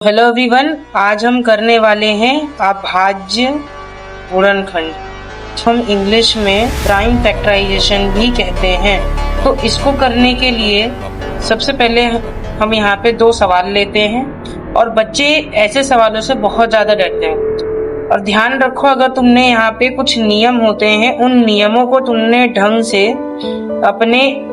Hello everyone, आज हम करने वाले हैं अभाज्य गुणनखंड, हम इंग्लिश में प्राइम फैक्टराइजेशन भी कहते हैं। तो इसको करने के लिए सबसे पहले हम यहाँ पे दो सवाल लेते हैं और बच्चे ऐसे सवालों से बहुत ज़्यादा डरते हैं। और ध्यान रखो, अगर तुमने यहाँ पे कुछ नियम होते हैं, उन नियमों को तुमने ढंग से अपने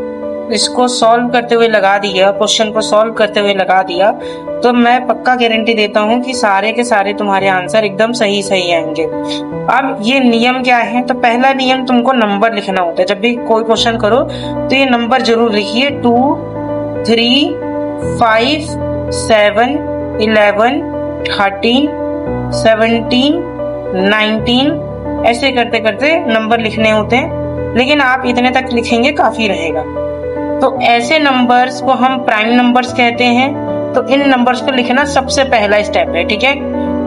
इसको सॉल्व करते हुए लगा दिया, क्वेश्चन को सॉल्व करते हुए लगा दिया, तो मैं पक्का गारंटी देता हूँ कि सारे के सारे तुम्हारे आंसर एकदम सही सही आएंगे। अब ये नियम क्या है? तो पहला नियम, तुमको नंबर लिखना होता है। जब भी कोई क्वेश्चन करो तो ये नंबर जरूर लिखिए, 2, 3, 5, 7, 11, 13, 17, 19, ऐसे करते करते नंबर लिखने होते हैं, लेकिन आप इतने तक लिखेंगे काफी रहेगा। तो ऐसे नंबर्स को हम प्राइम नंबर्स कहते हैं। तो इन नंबर्स को लिखना सबसे पहला स्टेप है, ठीक है।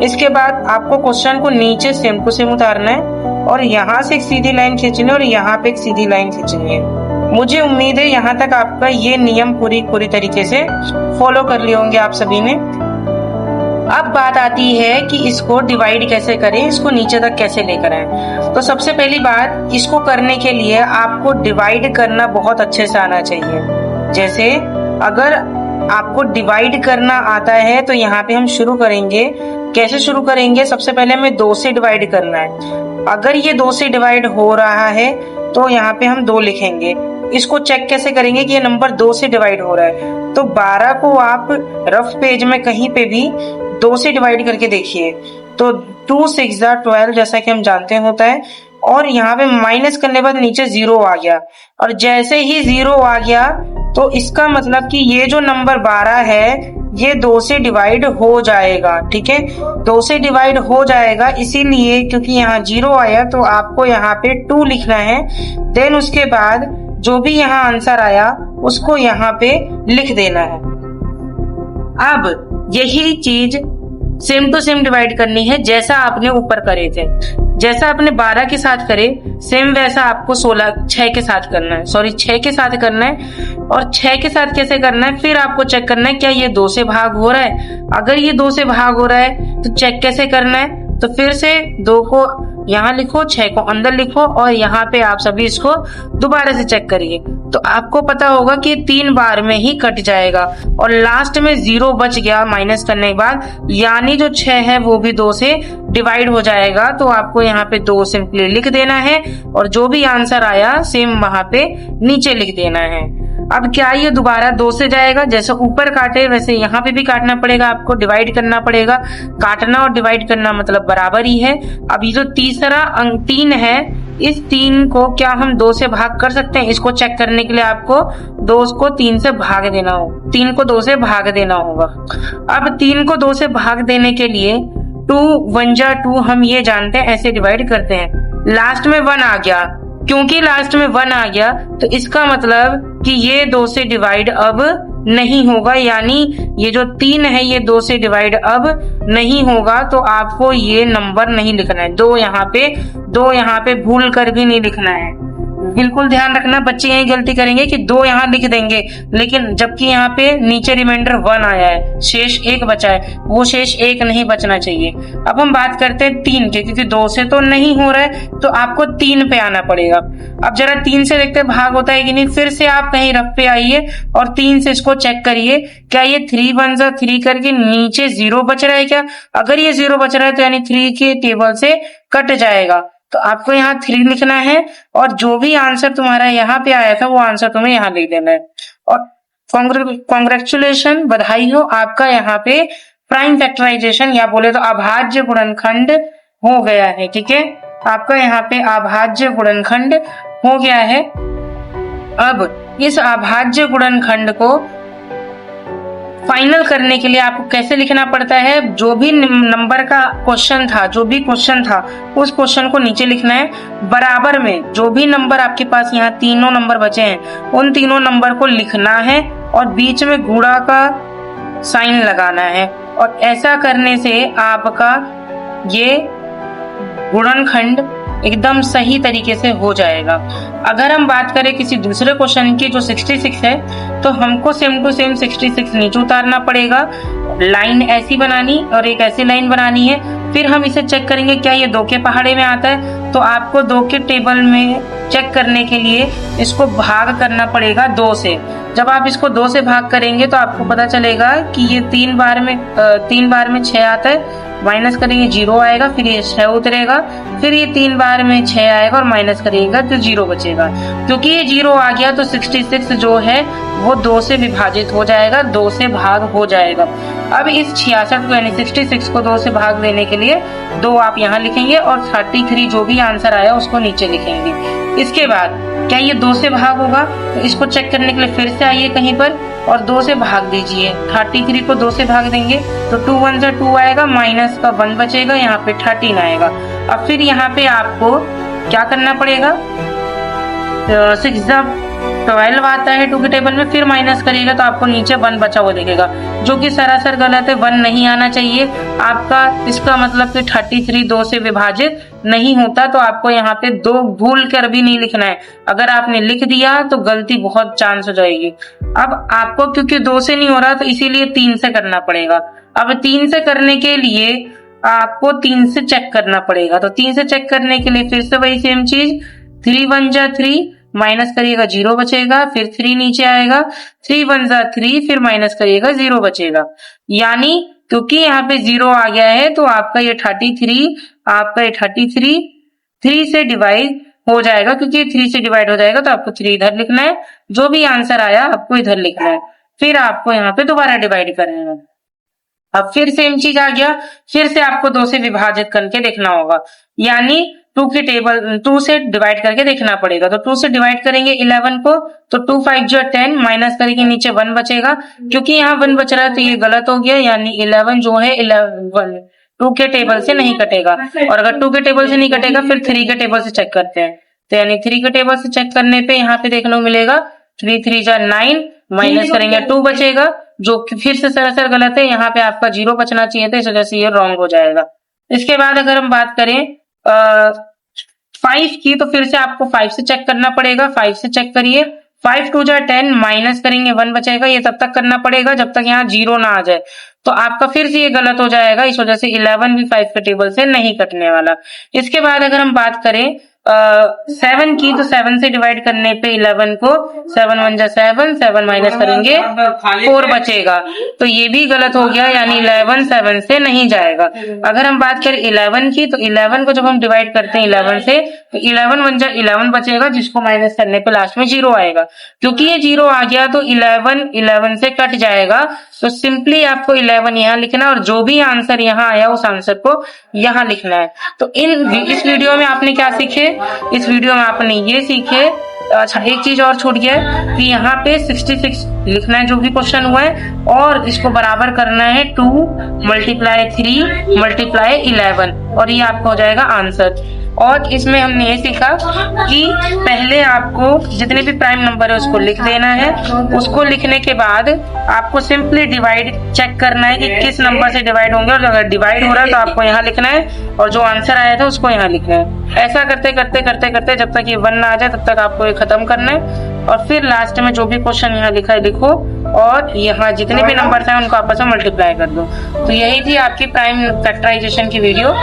इसके बाद आपको क्वेश्चन को नीचे सेम टू सेम उतारना है और यहाँ से एक सीधी लाइन खींचनी है और यहाँ पे एक सीधी लाइन खींचनी है। मुझे उम्मीद है यहाँ तक आपका ये नियम पूरी तरीके से फॉलो कर लिए होंगे आप सभी ने। अब बात आती है कि इसको डिवाइड कैसे करें, इसको नीचे तक कैसे लेकर आए। तो सबसे पहली बात, इसको करने के लिए आपको डिवाइड करना बहुत अच्छे से आना चाहिए। जैसे अगर आपको डिवाइड करना आता है तो यहाँ पे हम शुरू करेंगे। कैसे शुरू करेंगे? सबसे पहले हमें 2 से डिवाइड करना है। अगर ये 2 से डिवाइड हो रहा है तो यहाँ पे हम 2 लिखेंगे। इसको चेक कैसे करेंगे कि ये नंबर 2 से डिवाइड हो रहा है? तो 12 को आप रफ पेज में कहीं पे भी 2 से डिवाइड करके देखिए तो 2 6 12 जैसा कि हम जानते हैं होता है। और यहाँ पे माइनस करने के बाद नीचे 0 आ गया, और जैसे ही 0 आ गया तो इसका मतलब कि ये जो नंबर 12 है ये 2 से डिवाइड हो जाएगा, ठीक है। 2 से डिवाइड हो जाएगा इसीलिए क्योंकि यहाँ 0 आया, तो आपको यहाँ पे 2 लिखना है। देन उसके बाद जो भी यहाँ आंसर आया उसको यहाँ पे लिख देना है। अब यही चीज सेम टू सेम डिवाइड करनी है जैसा आपने ऊपर करे थे। जैसा आपने 12 के साथ करे सेम वैसा आपको 6 के साथ करना है, 6 के साथ करना है। और 6 के साथ कैसे करना है, फिर आपको चेक करना है क्या ये 2 से भाग हो रहा है। अगर ये 2 से भाग हो रहा है तो चेक कैसे करना है, तो फिर से 2 को यहाँ लिखो, 6 को अंदर लिखो और यहाँ पे आप सभी इसको दोबारा से चेक करिए तो आपको पता होगा कि 3 बार में ही कट जाएगा और लास्ट में 0 बच गया माइनस करने के बाद, यानी जो 6 है वो भी 2 से डिवाइड हो जाएगा। तो आपको यहाँ पे 2 सिंपली लिख देना है और जो भी आंसर आया सेम वहां पे नीचे लिख देना है। अब क्या ये दोबारा 2 से जाएगा? जैसे ऊपर काटे वैसे यहाँ पे भी काटना पड़ेगा, आपको डिवाइड करना पड़ेगा। काटना और डिवाइड करना मतलब बराबर ही है। अब ये जो तीसरा अंक 3 है, इस 3 को क्या हम 2 से भाग कर सकते हैं? इसको चेक करने के लिए आपको 2 को 3 से भाग देना होगा, 3 को 2 से भाग देना होगा। अब 3 को 2 से भाग देने के लिए 2 1 जा 2 हम ये जानते हैं, ऐसे डिवाइड करते हैं। लास्ट में 1 आ गया, क्योंकि लास्ट में 1 आ गया तो इसका मतलब कि ये 2 से डिवाइड अब नहीं होगा, यानी ये जो 3 है ये 2 से डिवाइड अब नहीं होगा। तो आपको ये नंबर नहीं लिखना है, 2 यहाँ पे भूल कर भी नहीं लिखना है। बिल्कुल ध्यान रखना, बच्चे यही गलती करेंगे कि 2 यहाँ लिख देंगे, लेकिन जबकि यहाँ पे नीचे रिमाइंडर 1 आया है, शेष 1 बचा है, वो शेष 1 नहीं बचना चाहिए। अब हम बात करते हैं 3 के, क्योंकि 2 से तो नहीं हो रहा है तो आपको 3 पे आना पड़ेगा। अब जरा 3 से देखते भाग होता है कि नहीं। फिर से आप कहीं रफ पे आइए और 3 से इसको चेक करिए, क्या ये 3 1 जा 3 करके नीचे 0 बच रहा है क्या? अगर ये 0 बच रहा है तो यानी 3 के टेबल से कट जाएगा। तो आपको यहाँ 3 लिखना है और जो भी आंसर तुम्हारा यहाँ पे आया था वो आंसर तुम्हें यहाँ लिख देना है। और कॉन्ग्रेचुलेशन, बधाई हो, आपका यहाँ पे प्राइम फैक्टराइजेशन या बोले तो अभाज्य गुणनखंड हो गया है, ठीक है। आपका यहाँ पे अभाज्य गुणनखंड हो गया है। अब इस अभाज्य गुणनखंड को फाइनल करने के लिए आपको कैसे लिखना पड़ता है? जो भी नंबर का क्वेश्चन था उस क्वेश्चन को नीचे लिखना है। बराबर में जो भी नंबर आपके पास यहाँ तीनों नंबर बचे हैं उन तीनों नंबर को लिखना है और बीच में गुणा का साइन लगाना है। और ऐसा करने से आपका ये गुणनखंड एकदम सही तरीके से हो जाएगा। अगर हम बात करें किसी दूसरे क्वेश्चन की जो 66 है, तो हमको सेम टू सेम 66 नीचे उतारना पड़ेगा, लाइन ऐसी बनानी और एक ऐसी लाइन बनानी है। फिर हम इसे चेक करेंगे क्या ये 2 के पहाड़े में आता है, तो आपको 2 के टेबल में चेक करने के लिए इसको भाग करना पड़ेगा 2 से। जब आप इसको 2 से भाग करेंगे तो आपको पता चलेगा कि ये 3 बार में 6 आता है, माइनस करेंगे 0 आएगा, फिर ये 6 उतरेगा, फिर ये 3 बार में 6 आएगा और माइनस करेगा तो 0 बचेगा। क्योंकि ये 0 आ गया तो 66 जो है वो 2 से विभाजित हो जाएगा, 2 से भाग हो जाएगा। अब इस 66 को यानी 66 को 2 से भाग देने के लिए 2 आप यहाँ लिखेंगे और 33 जो भी आंसर आया उसको नीचे लिखेंगे। इसके बाद क्या ये 2 से भाग होगा, तो इसको चेक करने के लिए फिर से आइए कहीं पर और 2 से भाग दीजिए। 33 को 2 से भाग देंगे तो 2 1 जा 2 आएगा, माइनस का 1 बचेगा, यहाँ पे 13 आएगा। अब फिर यहाँ पे आपको क्या करना पड़ेगा, 6 जा 12 आता है 2 के टेबल में, फिर माइनस करिएगा तो आपको नीचे 1 बचा हुआ दिखेगा, जो कि सरासर गलत है। 1 नहीं आना चाहिए आपका, इसका मतलब कि 33 2 से विभाजित नहीं होता, तो आपको यहाँ पे 2 भूल कर भी नहीं लिखना है। अगर आपने लिख दिया तो गलती बहुत चांस हो जाएगी। अब आपको क्योंकि 2 से नहीं हो रहा तो इसीलिए 3 से करना पड़ेगा। अब 3 से करने के लिए आपको 3 से चेक करना पड़ेगा, तो 3 से चेक करने के लिए फिर से वही सेम चीज, 3 1 जा 3, माइनस करिएगा 0 बचेगा, फिर 3 नीचे आएगा, 3 1 जा 3, फिर माइनस करिएगा 0 बचेगा। यानी क्योंकि यहाँ पे 0 आ गया है तो आपका ये 33 3 से डिवाइड हो जाएगा, क्योंकि 3 से डिवाइड हो जाएगा तो आपको 3 इधर लिखना है, जो भी आंसर आया आपको इधर लिखना है, फिर आपको यहाँ पे दोबारा डिवाइड करना है। अब फिर सेम चीज आ गया, फिर से आपको 2 से विभाजित करके देखना होगा, यानी 2 से डिवाइड करके देखना पड़ेगा। तो 2 से डिवाइड करेंगे 11 को तो 2 5 जो 10, माइनस करेंगे नीचे 1 बचेगा, क्योंकि यहाँ 1 बच रहा है तो ये गलत हो गया, यानी 11 जो है 2 के टेबल से नहीं कटेगा। और अगर 2 के टेबल से नहीं कटेगा फिर 3 के टेबल से चेक करते हैं, तो यानी 3 के टेबल से चेक करने पे यहाँ पे देखने को मिलेगा 3 3 जा 9, माइनस करेंगे 2 बचेगा, जो फिर से सरासर गलत है। यहाँ पे आपका 0 बचना चाहिए था, इस वजह से ये रॉन्ग हो जाएगा। इसके बाद अगर हम बात करें 5 की, तो फिर से आपको 5 से चेक करना पड़ेगा। 5 से चेक करिए, 5 2 जा 10, माइनस करेंगे 1 बचेगा, ये तब तक करना पड़ेगा जब तक यहाँ 0 ना आ जाए, तो आपका फिर से ये गलत हो जाएगा, इस वजह से 11 भी 5 के टेबल से नहीं कटने वाला। इसके बाद अगर हम बात करें 7 की, तो 7 से डिवाइड करने पे 11 को 7 1 जा 7, 7 माइनस करेंगे 4 बचेगा, तो ये भी गलत हो गया, यानी 11 7 से नहीं जाएगा। अगर हम बात करें 11 की, तो 11 को जब हम डिवाइड करते हैं 11 से, तो 11 1 जा 11 बचेगा, जिसको माइनस करने पे लास्ट में 0 आएगा। क्योंकि ये 0 आ गया तो 11 से कट जाएगा, तो सिंपली आपको 11 यहाँ लिखना है और जो भी आंसर यहाँ आया उस आंसर को यहाँ लिखना है। तो इस वीडियो में आपने क्या सीखे, इस वीडियो में आपने ये सीखे। अच्छा, एक चीज और छूट गया है कि यहाँ पे 66 लिखना है जो भी क्वेश्चन हुआ है, और इसको बराबर करना है 2 × 3 × 11, और ये आपका हो जाएगा आंसर। और इसमें हमने ये सीखा कि पहले आपको जितने भी प्राइम नंबर है उसको लिख देना है, उसको लिखने के बाद आपको सिंपली डिवाइड चेक करना है कि किस नंबर से डिवाइड होंगे, और अगर डिवाइड हो रहा है तो आपको यहाँ लिखना है, और जो आंसर आया था उसको यहाँ लिखना है। ऐसा करते करते करते करते जब तक ये 1 ना आ जाए तब तक आपको ये खत्म करना है, और फिर लास्ट में जो भी क्वेश्चन यहाँ लिखा है लिखो, और यहाँ जितने भी नंबर्स हैं उनको आपस में मल्टीप्लाई कर दो। तो यही थी आपकी प्राइम फैक्टराइजेशन की वीडियो।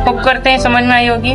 होप करते हैं समझ में आई होगी।